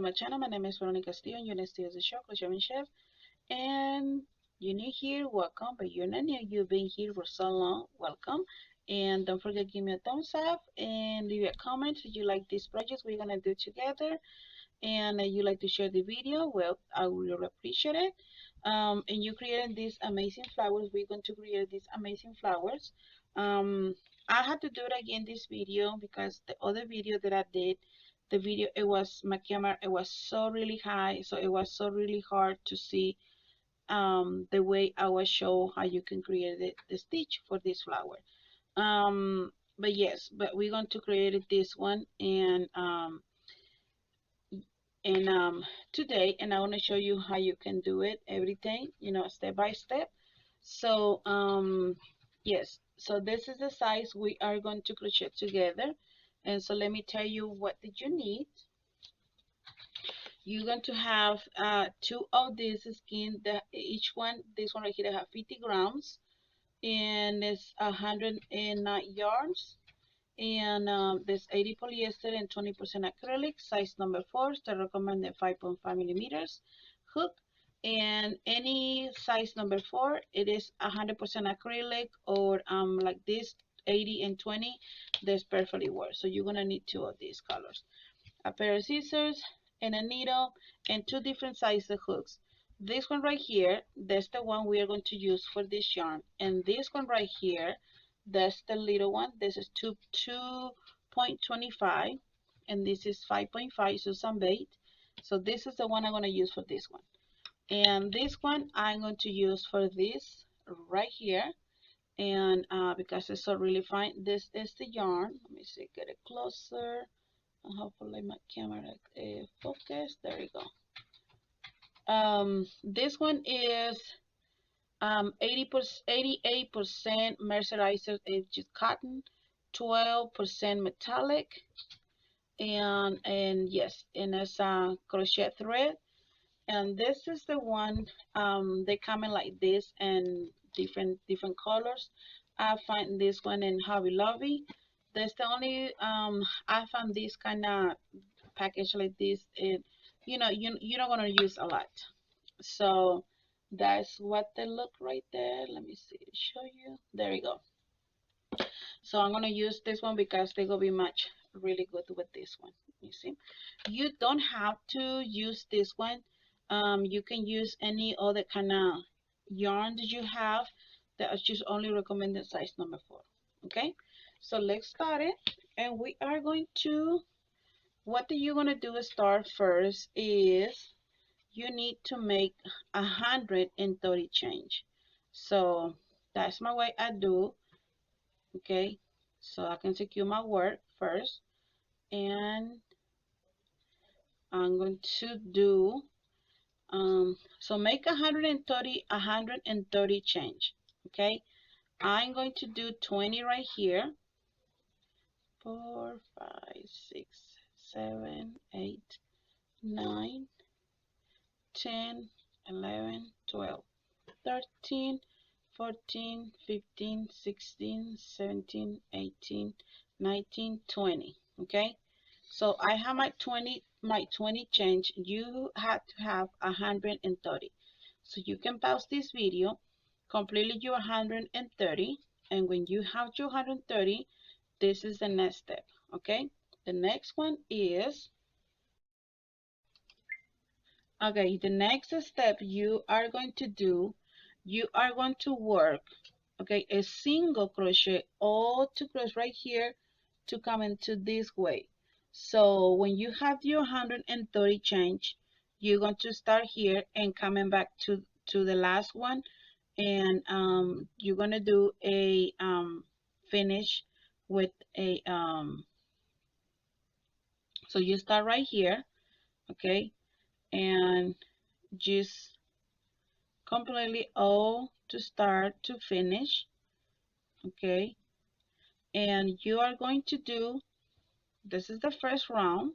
my channel. My name is Veronica Steele, you're next to the show, Crochet Chef. And you're new here, welcome. But you're not new, you've been here for so long, welcome. And don't forget to give me a thumbs up and leave a comment if you like this project we're gonna do together. And you like to share the video, well, I will appreciate it. And you created these amazing flowers. We're going to create these amazing flowers. I had to do it again this video because the other video that I did, the video, it was my camera, it was so really high, so it was so really hard to see the way I was show how you can create the stitch for this flower. But yes, but we're going to create this one today, and I want to show you how you can do it, everything, you know, step by step. So yes, so this is the size we are going to crochet together. And so let me tell you what did you need. You're going to have two of these skein, each one, this one right here, I have 50 grams, and it's 109 yards. And there's 80 polyester and 20% acrylic, size number 4, the recommended 5.5 millimeters hook. And any size number 4, it is 100% acrylic, or like this 80 and 20, this perfectly works. So you're gonna need two of these colors, a pair of scissors and a needle, and two different sizes of hooks. This one right here, that's the one we are going to use for this yarn, and this one right here, that's the little one. This is 2.25, and this is 5.5, so some bait. So this is the one I'm going to use for this one, and this one I'm going to use for this right here. And because it's so really fine, this is the yarn. Let me see, get it closer, and hopefully my camera focus. There we go. This one is 88% mercerized edged cotton, 12% metallic, and yes, and it's a crochet thread. And this is the one, they come in like this and different colors. I find this one in Hobby Lobby. That's the only I found this kind of package like this. You know, you're not gonna use a lot. So that's what they look right there. Let me see, show you. There we go. So I'm gonna use this one because they're gonna be match really good with this one. You see, you don't have to use this one. You can use any other kind of yarn that you have. That is just only recommended size number 4. Okay, so let's start it. And we are going to, what you're gonna do is start first is you need to make 130 change. So that's my way I do. Okay, so I can secure my work first, and I'm going to do so make 130 change. Okay, I'm going to do 20 right here. 4 5 6 7 8 9 10 11 12 13 14 15 16 17 18 19 20. Okay, so I have my 20 change. You have to have 130. So you can pause this video, completely your 130, and when you have your 130, this is the next step. Okay, the next one is, okay, the next step you are going to do, you are going to work, okay, a single crochet all to cross right here to come into this way. So when you have your 130 change, you're going to start here and coming back to the last one, and you're going to do a finish with a so you start right here, okay, and just completely all to start to finish. Okay, and you are going to do, this is the first round.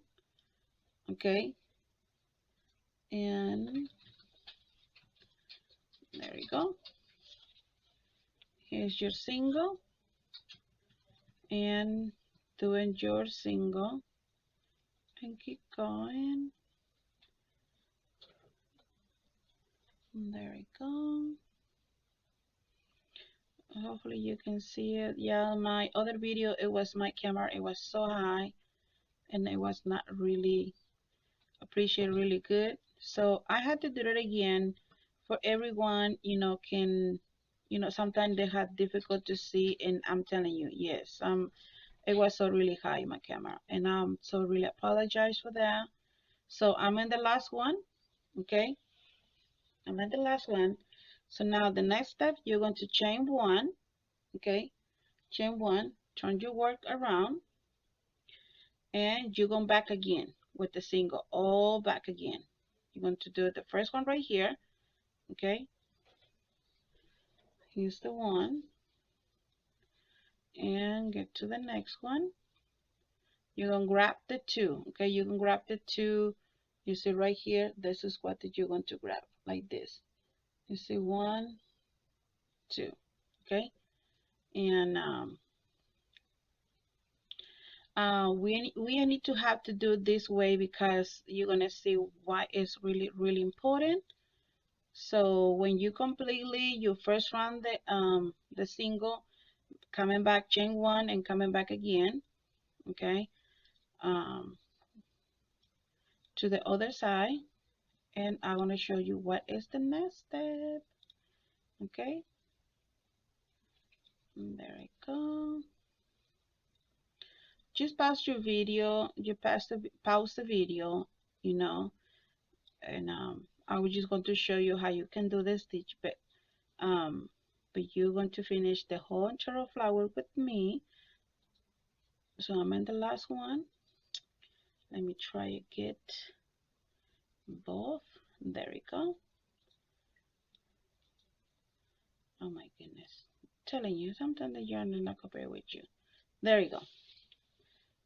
Okay, and there you go. Here's your single, and doing your single and keep going. There we go. Hopefully you can see it. Yeah, my other video, it was my camera, it was so high and it was not really appreciated really good. So I had to do it again for everyone, can, sometimes they have difficult to see, and I'm telling you, yes, it was so really high, my camera, and so really apologize for that. So I'm in the last one, okay? I'm in the last one. So now the next step, you're going to chain one, okay? Chain one, turn your work around, and you're going back again with the single, all back again. You're going to do the first one right here, okay? Here's the one, and get to the next one. You're going to grab the two, okay? You can grab the two. You see right here, this is what you're going to grab, like this. You see, 1, 2, okay? And we need to have to do it this way because you're gonna see why it's really important. So when you completely you first run the single, coming back, chain one and coming back again, okay, um, to the other side, and I'm gonna show you what is the next step. Okay, and there I go. Just pause your video. You pause the video, and I was just going to show you how you can do the stitch, but you're going to finish the whole entire flower with me. So I'm in the last one. Let me try to get both. There we go. Oh my goodness. I'm telling you, sometimes the yarn is not compared with you. There you go.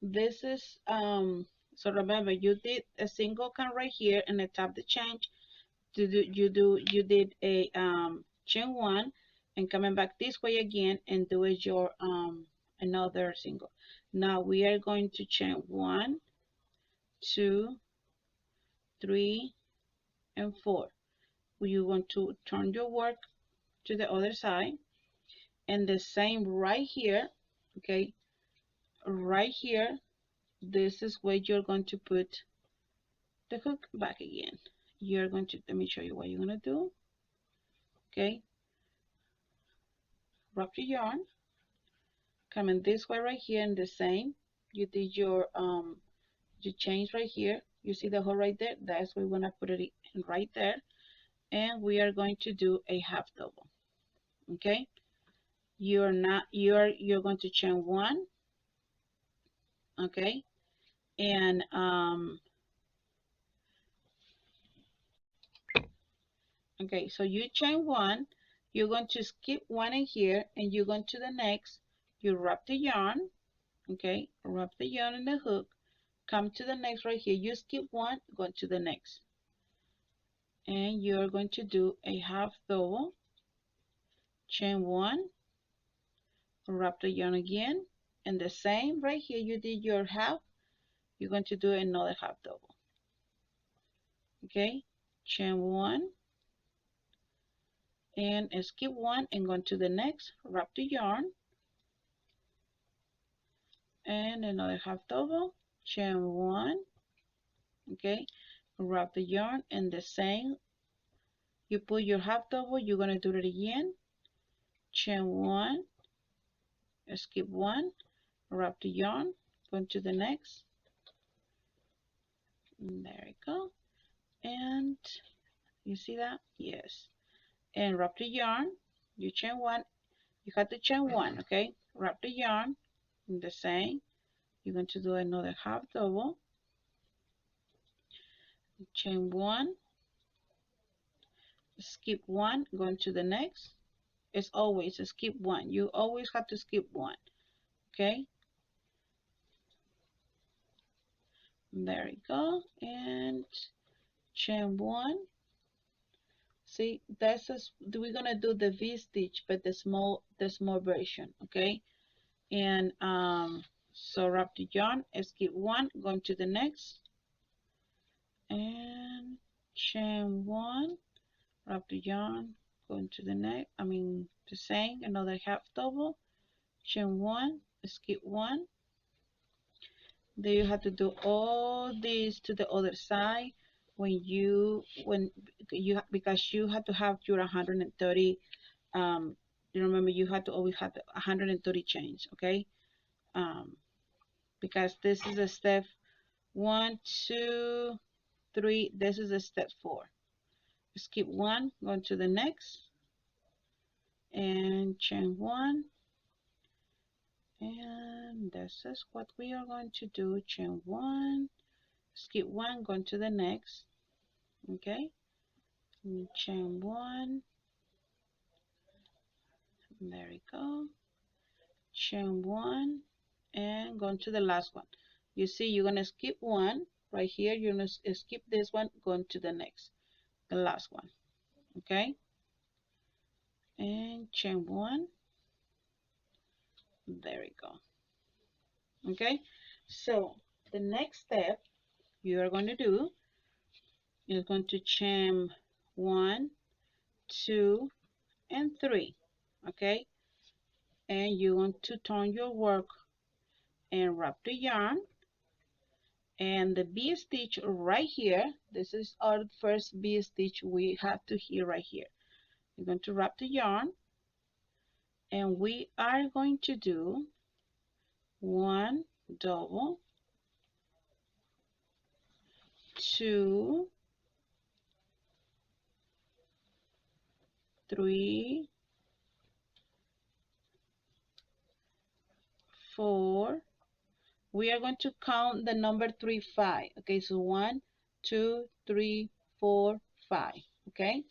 This is so remember, you did a single count right here and the top the change. You did a chain one and coming back this way again and do it your another single. Now we are going to chain 1, 2, 3, and 4. You want to turn your work to the other side, and the same right here, okay, right here, this is where you're going to put the hook back again. You're going to, let me show you what you're going to do. Okay, wrap your yarn, coming this way right here, and the same, you did your change right here. You see the hole right there? That's where we want to put it in right there, and we are going to do a half double. Okay, you're going to chain 1, okay, and okay, so you chain 1, you're going to skip 1 in here, and you're going to the next. You wrap the yarn, okay, wrap the yarn in the hook, come to the next right here, you skip 1, go to the next, and you're going to do a half double, chain 1, wrap the yarn again, and the same right here, you did your half, you're going to do another half double, okay, chain 1, and skip 1 and go to the next, wrap the yarn, and another half double, chain 1, okay, wrap the yarn, and the same, you put your half double, you're going to do it again, chain 1, skip 1, wrap the yarn, go to the next, and there we go, and you see that? Yes, and wrap the yarn, you chain 1, you have to chain 1, okay, wrap the yarn, and the same, you're going to do another half double, chain 1, skip 1, going to the next. It's always a skip 1. You always have to skip 1, okay, there we go, and chain 1. See, we're gonna do the V stitch, but the small version, okay, and so wrap the yarn, skip 1, going to the next, and chain 1, wrap the yarn, go into the neck, the same, another half double, chain one, skip one. Then you have to do all this to the other side when you because you have to have your 130. You remember you have to always have 130 chains, okay? Because this is a step 1, 2, 3. This is a step 4. Skip one, go to the next, and chain one, and this is what we are going to do. Chain one, skip one, go to the next, okay, and chain one, there we go, chain one, and go to the last one. You see, you're gonna skip one right here, you're gonna skip this one, go to the next, the last one, okay, and chain one, there we go. Okay, so the next step you are going to do is going to chain 1, 2, and 3. Okay, and you want to turn your work and wrap the yarn, and the V stitch right here, this is our first V stitch we have to here right here. You're going to wrap the yarn, and we are going to do 1 double, 2, 3, 4. We are going to count the number 3, 5. Okay, so 1, 2, 3, 4, 5. Okay,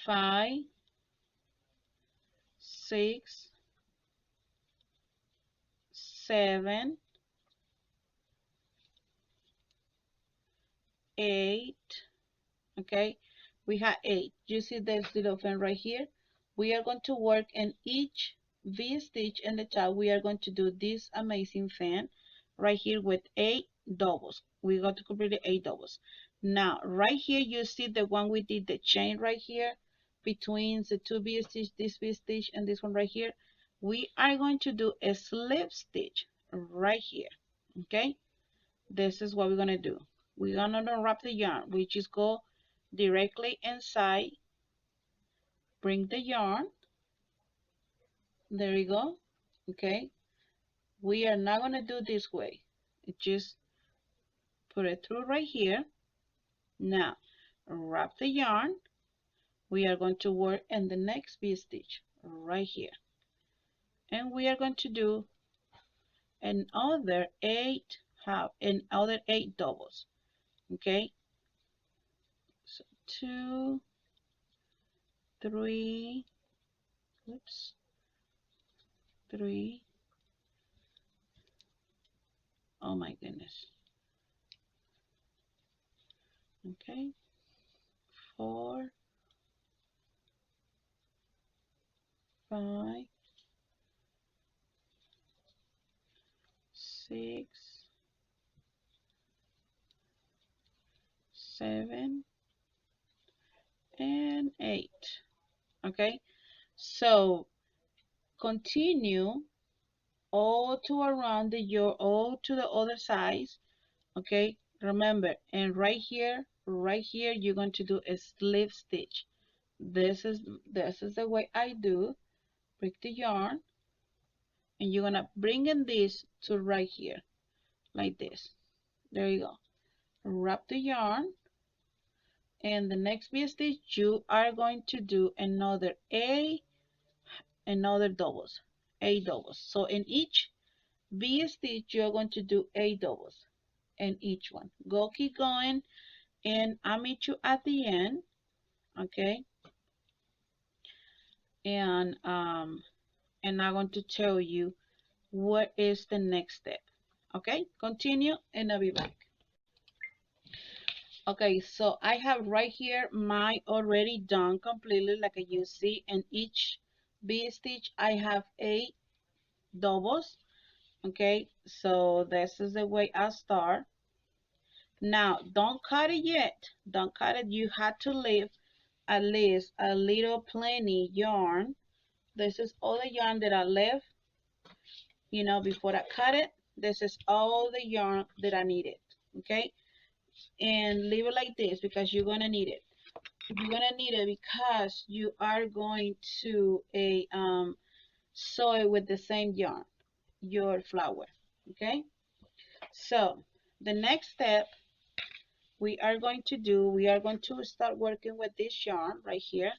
5, 6, 7, 8. Okay, we have 8. You see this little fan right here? We are going to work in each V stitch in the top. We are going to do this amazing fan right here with 8 doubles. We got to complete 8 doubles. Now right here you see the one we did the chain right here between the two V stitch, this V stitch and this one right here. We are going to do a slip stitch right here. Okay, this is what we're gonna do. We're gonna unwrap the yarn. We just go directly inside, bring the yarn, there we go. Okay, we are not going to do this way. Just put it through right here. Now wrap the yarn. We are going to work in the next V stitch right here, and we are going to do another 8 doubles. Okay, so 2, 3, oops, 3, oh my goodness, okay, 4, 5, 6, 7, and 8. Okay, so continue all to around the your all to the other sides. Okay, remember, and right here you're going to do a slip stitch. This is the way I do. Break the yarn, and you're gonna bring in this to right here like this. There you go. Wrap the yarn, and the next V stitch you are going to do another doubles, 8 doubles. So in each V stitch you're going to do 8 doubles in each one. Go, keep going, and I'll meet you at the end. Okay, and I'm going to tell you what is the next step. Okay, continue and I'll be back. Okay, so I have right here my already done completely, like you see in each V stitch I have 8 doubles. Okay, so this is the way I start. Now, don't cut it yet. Don't cut it. You have to leave at least a little plenty yarn. This is all the yarn that I left, before I cut it. This is all the yarn that I needed, okay? And leave it like this because you're gonna need it. You're gonna need it because you are going to sew it with the same yarn, your flower, okay? So the next step we are going to start working with this yarn right here.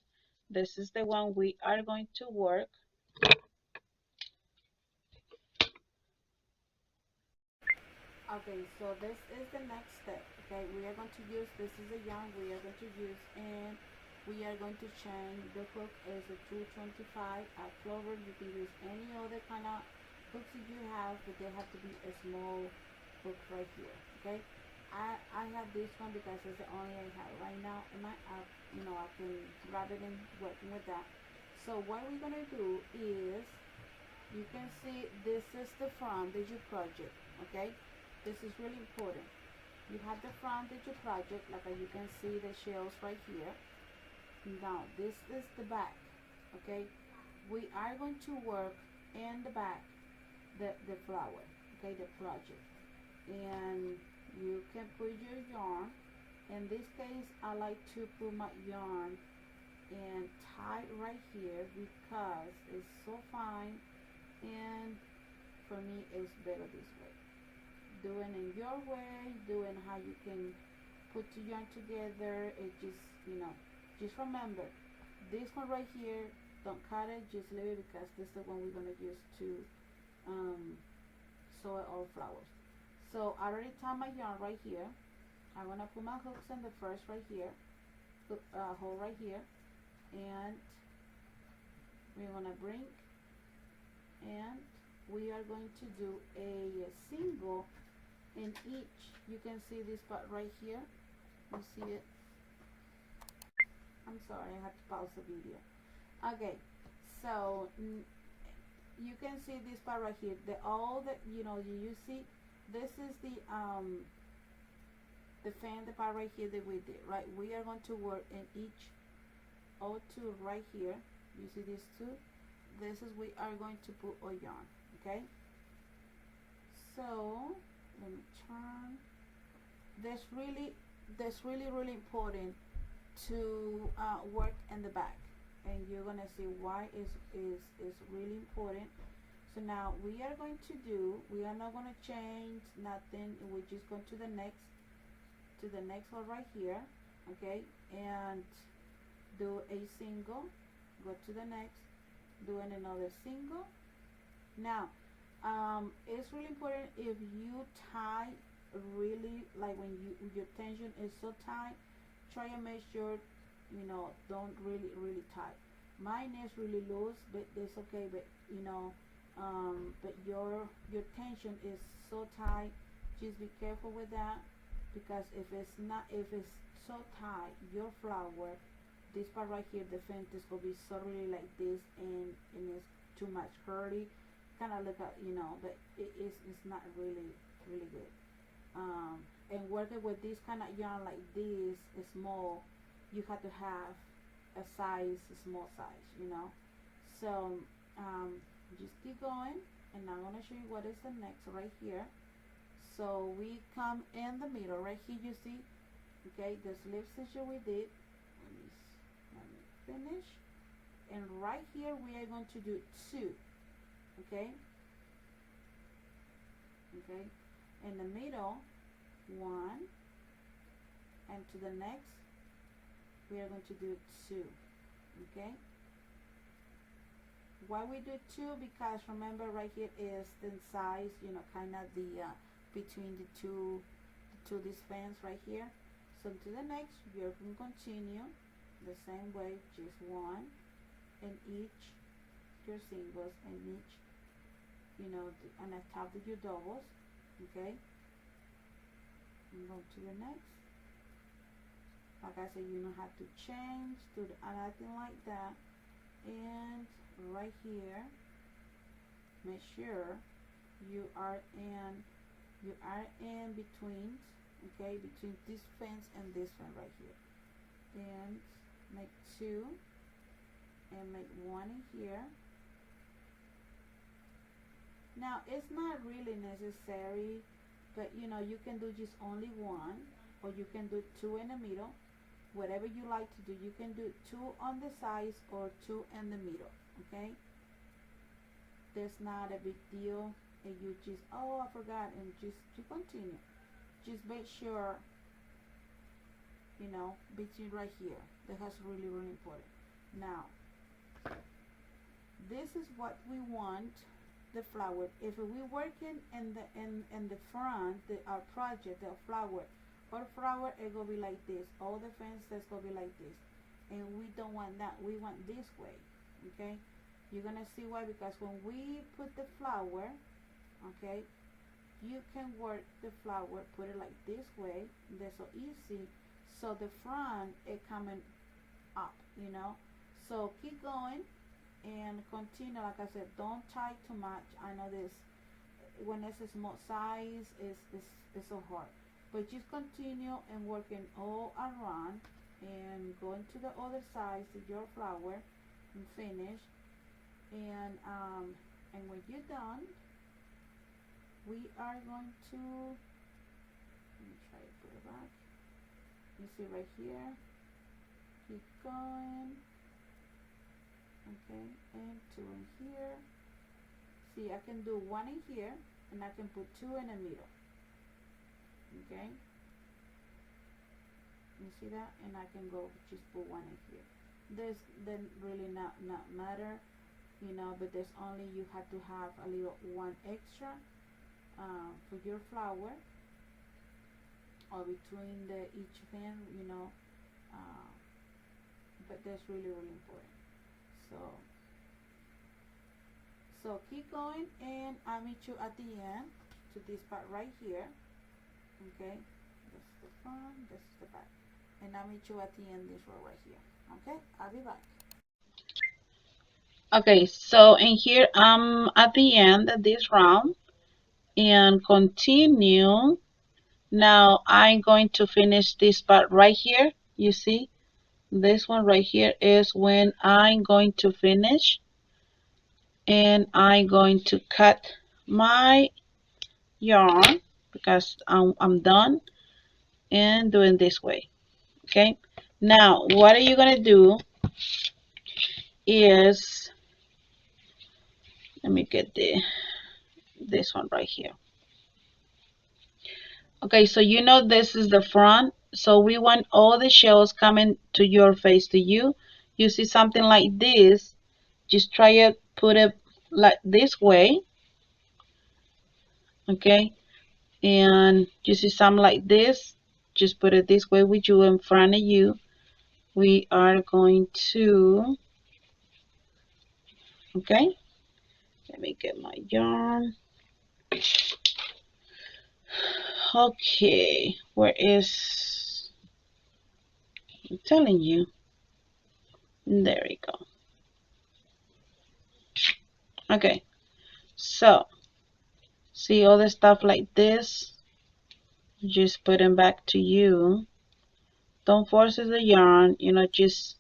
This is the one we are going to work. Okay, so this is the next step. Okay, we are going to use, this is the yarn we are going to use, and we are going to chain. The hook is a 225 at clover. You can use any other kind of hooks that you have, but they have to be a small hook right here. Okay, I have this one because it's the only I have right now in my app. I can grab it and working with that. So what we're gonna do is, you can see this is the front that you project. Okay, this is really important. You have the front that you project, like you can see the shells right here. Now this is the back. Okay, we are going to work in the back the flower. Okay, the project, and you can put your yarn. In this case, I like to put my yarn and tie right here because it's so fine, and for me it's better this way. Doing in your way, doing how you can put your yarn together. It just remember this one right here, don't cut it, just leave it because this is the one we're going to use to sew all flowers. So I already tied my yarn right here. I'm going to put my hooks in the first right here, hole right here, and we're going to bring, and we are going to do a single in each. You can see this part right here. You see it? I'm sorry, I had to pause the video. Okay, so you can see this part right here. You see, this is the fan, the part right here that we did, right? We are going to work in each all two right here. You see these two? This is, we are going to put our yarn, okay? So let me turn. That's really important to work in the back, and you're gonna see why is really important. So now we are going to do, we are not going to change nothing. We're just going to the next one right here, okay, and do a single, go to the next, doing another single. Now it's really important, if you tie really, like when your tension is so tight, try and make sure don't really tight. Mine is really loose, but it's okay. But but your tension is so tight. Just be careful with that, because if it's so tight, your flower, this part right here, the fence is gonna be so really like this, and it's too much curly. Kind of look at but it's not really good. And working with this kind of yarn like this is small, you have to have a small size. So just keep going, and I'm going to show you what is the next right here. So we come in the middle right here, you see, okay, the slip stitch we did. Let me finish, and right here we are going to do two, okay, in the middle, one, and to the next we are going to do two, okay. Why we do two? Because remember right here is the size, kind of the between the two these fans right here. So to the next, you're going to continue the same way, just one in each your singles, and each on the top of your doubles, okay. And go to the next. Like I said, you don't have to change to anything like that. And right here, make sure you are in between, okay, between this fence and this one right here, and make 2 and make 1 in here. Now it's not really necessary, but you know, you can do just only 1, or you can do 2 in the middle, whatever you like to do. You can do 2 on the sides or 2 in the middle, okay? There's not a big deal, and you just, oh, I forgot, and just to continue, just make sure, you know, between right here, that's really important. Now this is what we want the flower. If we're working in the front, our project, the flower, our flower, it gonna be like this. All the fences gonna be like this, and we don't want that. We want this way, okay? You're gonna see why, because when we put the flower, okay, you can work the flower, put it like this way. That's so easy. So the front is coming up, you know. So keep going and continue. Like I said, don't tie too much. I know this, when it's a small size, it's so hard, but just continue and working all around and going to the other side to your flower and finish. And when you're done, we are going to, let me try to put it back. You see right here, keep going, okay, and 2 in here. See, I can do 1 in here, and I can put 2 in the middle, okay? You see that? And I can go just put 1 in here. There's then really not matter, you know, but there's only, you have to have a little 1 extra for your flower, or between each fan, you know, but that's really important. So keep going, and I'll meet you at the end to this part right here, okay? This is the front, this is the back, and I'll meet you at the end, this row right here, okay? I'll be back. Okay, so in here I'm at the end of this round and continue. Now I'm going to finish this part right here. You see, this one right here is when I'm going to finish, and I'm going to cut my yarn because I'm done and doing this way. Okay, now what are you gonna do is, let me get this one right here. Okay, so you know this is the front, so we want all the shells coming to your face, to you. You see something like this, just try it, put it like this way, okay? And you see something like this, just put it this way with you in front of you. We are going to, okay, let me get my yarn. Okay, where is, I'm telling you, there we go. Okay, so see all the stuff like this, just put them back to you. Don't force the yarn, you know, just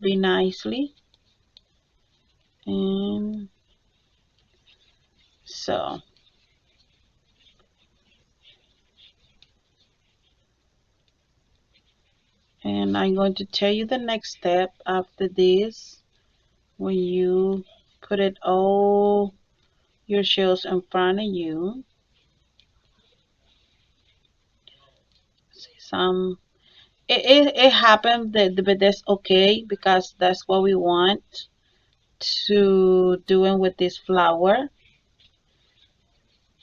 be nicely. And so and I'm going to tell you the next step after this. When you put it all your shells in front of you, see some, it happened, but that's okay, because that's what we want to doing with this flower.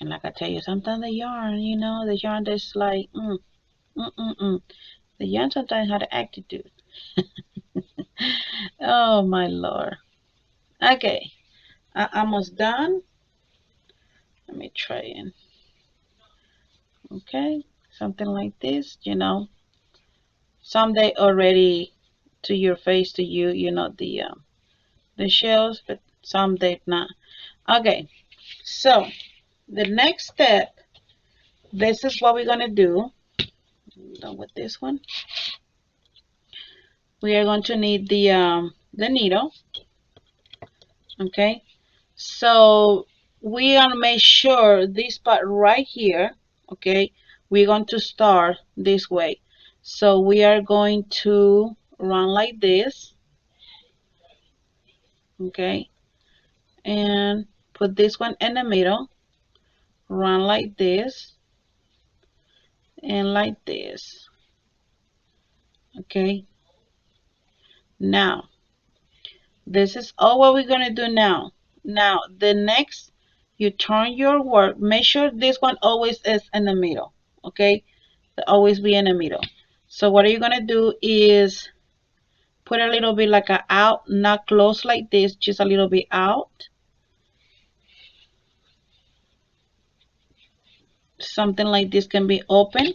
And like I tell you, sometimes the yarn, you know, the yarn is like the yarn sometimes had an attitude. Oh my Lord. Okay, almost done. Let me try and, okay, something like this, you know. Some they already to your face, to you, you know, the shells, but some they not. Okay, so the next step, this is what we're gonna do. done with this one. We are going to need the needle. Okay, so we are to make sure this part right here. Okay, we're going to start this way. So we are going to run like this. Okay, and put this one in the middle, run like this and like this. Okay, now this is all what we're gonna do now. Now the next, you turn your work, make sure this one always is in the middle. Okay, to always be in the middle. So what are you gonna do is put a little bit like a out, not close like this, just a little bit out. Something like this can be open,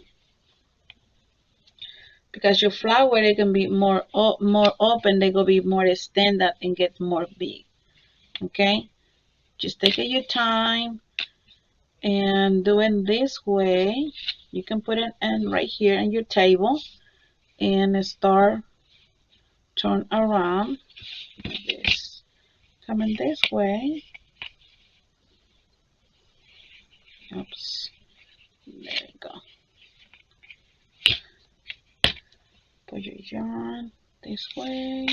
because your flower, it can be more open, they gonna be more extended and get more big. Okay, just take your time and doing this way. You can put it in right here in your table and start turn around like this, coming this way. Oops, there you go. Put your yarn this way,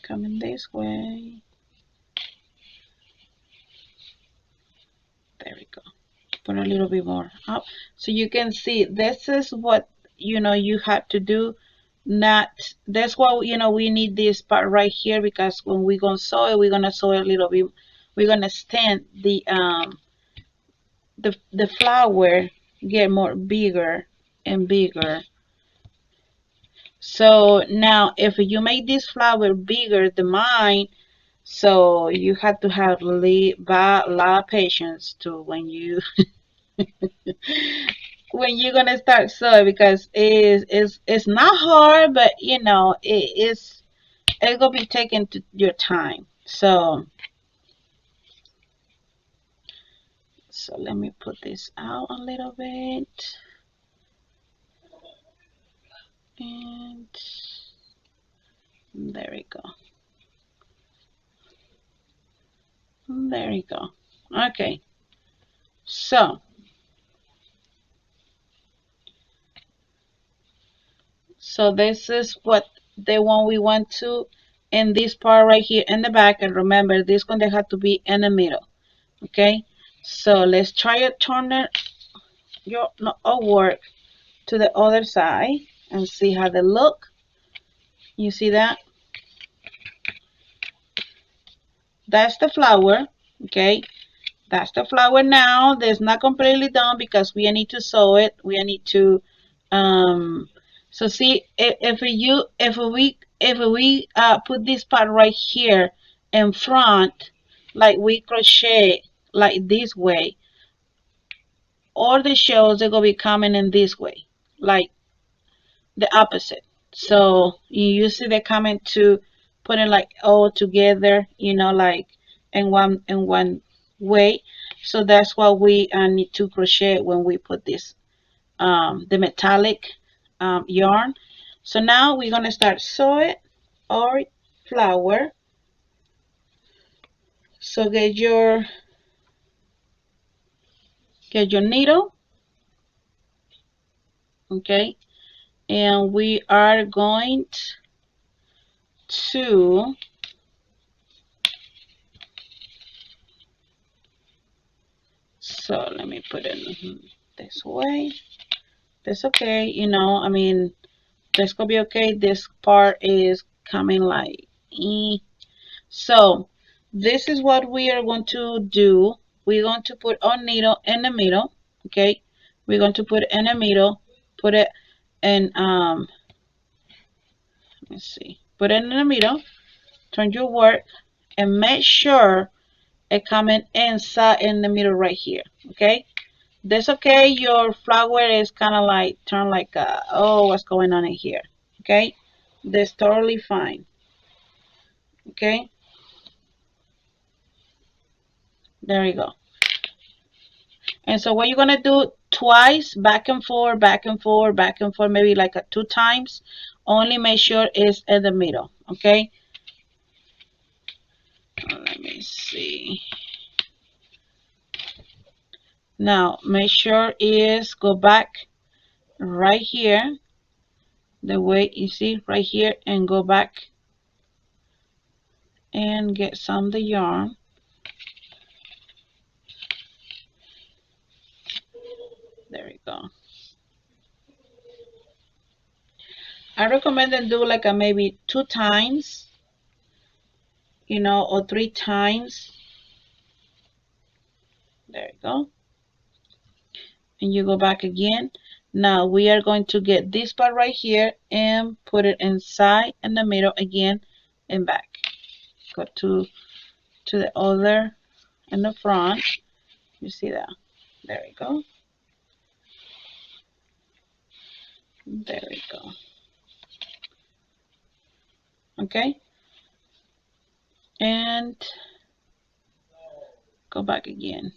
coming this way. There we go. Put a little bit more up so you can see. This is what you have to do. Not, that's why we need this part right here, because when we're gonna sew it, we're gonna sew it a little bit. We're gonna extend the flower, get more bigger and bigger. So now if you make this flower bigger than mine, so you have to have a lot of patience to when you when you're gonna start sewing, because it's not hard, but it's gonna be taking your time. So let me put this out a little bit, and there we go. There we go. Okay, so this is what the one we want to, in this part right here in the back. And remember, this one, they have to be in the middle. Okay, so let's try to turn it your work to the other side and see how they look. You see that? That's the flower. Okay, that's the flower. Now that's not completely done, because we need to sew it. We need to so see, if we put this part right here in front, like we crochet like this way, all the shells are gonna be coming in this way, like the opposite. So you see they're coming to put it like all together, like in one way. So that's what we need to crochet when we put this the metallic yarn. So now we're gonna start sewing our flower. So get your needle. Okay, and we are going to let me put it this way. That's okay, I mean, that's gonna be okay. This part is coming like so this is what we are going to do. We're going to put our needle in the middle. Okay, we're going to put it in the middle, put it in let me see, put it in the middle, turn your work, and make sure it coming inside in the middle right here. Okay, that's okay. Your flower is kind of like turn like oh, what's going on in here? Okay, that's totally fine. Okay, there you go. And so what you're gonna do, twice, back and forth, back and forth, back and forth, maybe like 2 times. Only make sure it's in the middle, okay? Let me see. Now make sure is go back right here, the way you see right here, and go back and get some of the yarn. There we go. I recommend them do like a maybe 2 times, you know, or 3 times. There you go. And you go back again. Now we are going to get this part right here and put it inside in the middle again and back. Go to the other in the front. You see that? There we go. There we go. Okay. And go back again.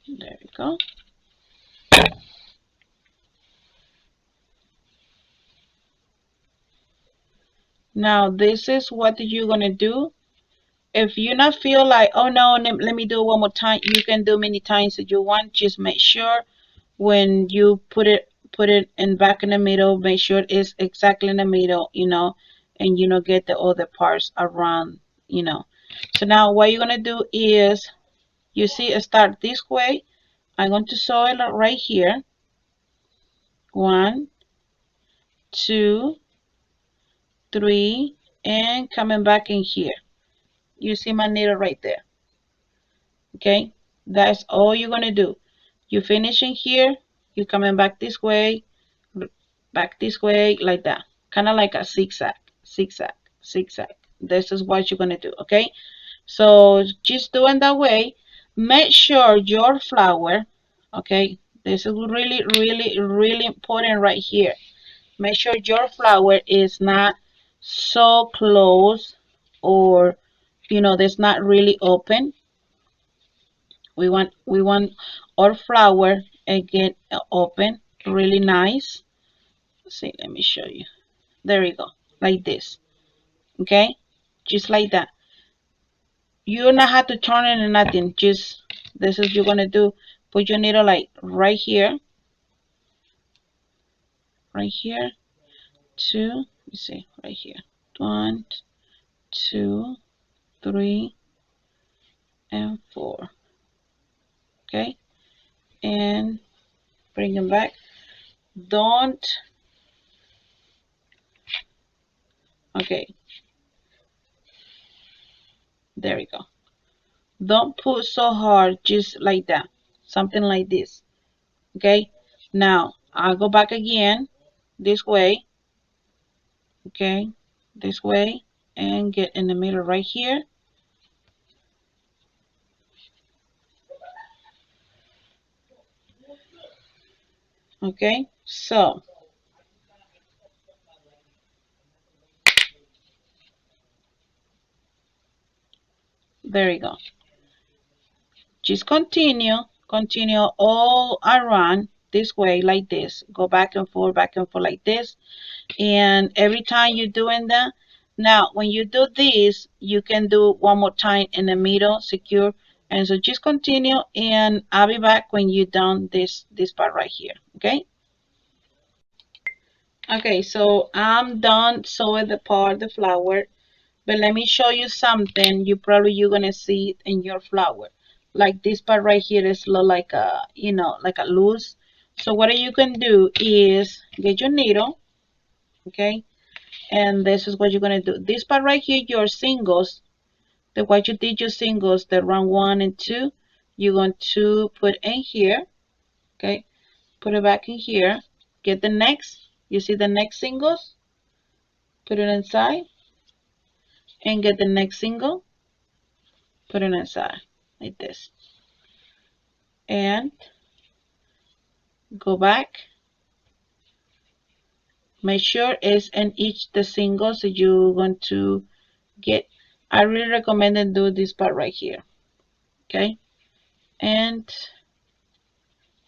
There we go. Now this is what you're gonna do. If you not feel like, oh no, let me do it one more time, you can do many times as you want. Just make sure when you put it in back in the middle, make sure it's exactly in the middle, you know, and you know, get the other parts around, you know. So now what you're gonna do is, you see, start this way. I'm going to sew it right here. 1, 2, 3, and coming back in here. You see my needle right there. Okay, that's all you're gonna do. You finish in here, you coming back this way, like that, kind of like a zigzag, zigzag, zigzag. This is what you're gonna do. Okay, so just doing that way. Make sure your flower, okay, this is really, really, really important right here. Make sure your flower is not so close, or you know, that's not really open. We want our flower again open, really nice. See, let me show you. There we go, like this. Okay, just like that. You don't have to turn it or nothing. Just this is you're gonna do. Put your needle like right here, right here. 2. You see right here. 1, 2, 3, and 4. Okay, and bring them back. Don't. Okay, there we go. Don't pull so hard, just like that, something like this. Okay, now I'll go back again this way. Okay, this way, and get in the middle right here. Okay, so there you go. Just continue all around this way, like this. Go back and forth like this. And every time you're doing that, now when you do this, you can do one more time in the middle, secure. And so just continue, and I'll be back when you're done this part right here. Okay. Okay, so I'm done sewing the part, the flower. But let me show you something you're gonna see it in your flower. Like this part right here is like a, you know, like a loose. So what you can do is get your needle, okay, and this is what you're gonna do. This part right here, your singles, the what you did your singles, the round 1 and 2, you're going to put in here, okay, put it back in here. Get the next, you see the next singles, put it inside, and get the next single, put it inside like this, and go back. Make sure it's in each the singles that you're going to get, I really recommend and do this part right here. Okay, and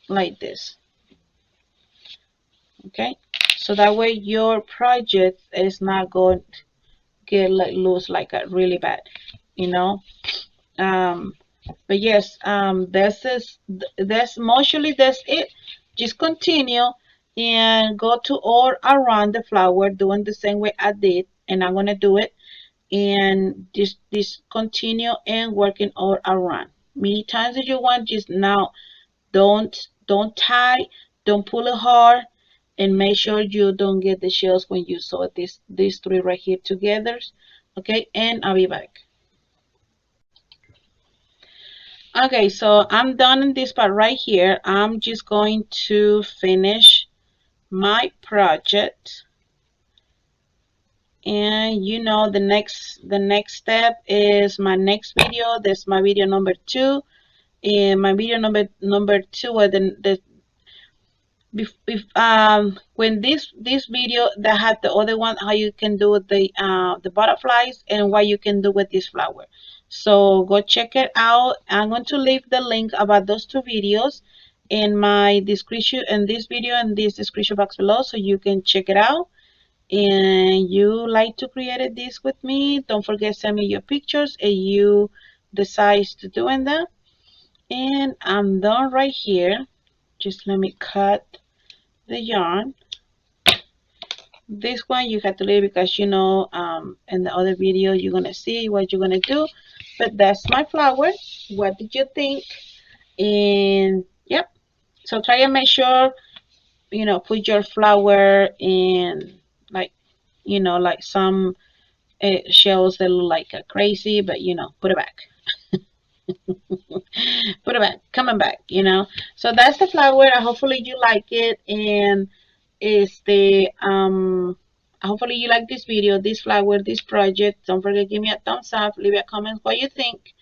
like this. Okay, so that way your project is not going to get like loose like a really bad, you know. um but yes, that's mostly that's it. Just continue and go to all around the flower doing the same way I did, and I'm gonna do it, and just continue and working all around many times as you want. Just now, don't tie, don't pull it hard, and make sure you don't get the shells when you sew these three right here together. Okay, and I'll be back. Okay, so I'm done in this part right here. I'm just going to finish my project, and you know the next step is my next video. That's my video number 2, and my video number 2 where the when this video that had the other one, how you can do the butterflies and what you can do with this flower. So go check it out. I'm going to leave the link about those 2 videos in my description, in this video and this description box below, so you can check it out. And you like to create this with me, don't forget send me your pictures and you decide to doing that. And I'm done right here. Just let me cut the yarn. This one you have to leave because you know in the other video you're gonna see what you're gonna do. But that's my flower. What did you think? And yep, so try and make sure you know put your flower in like like some shells that look like crazy, but you know put it back. Put it back, coming back, so that's the flower. Hopefully you like it, and is the hopefully you like this video, this flower, this project. Don't forget, give me a thumbs up, leave a comment what you think,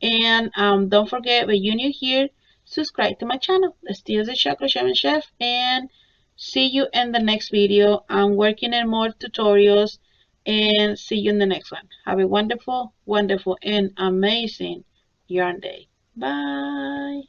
and don't forget, when you're new here, subscribe to my channel. Let's do the chocolate chef, and see you in the next video. I'm working in more tutorials, and see you in the next one. Have a wonderful, wonderful, and amazing yarn day. Bye.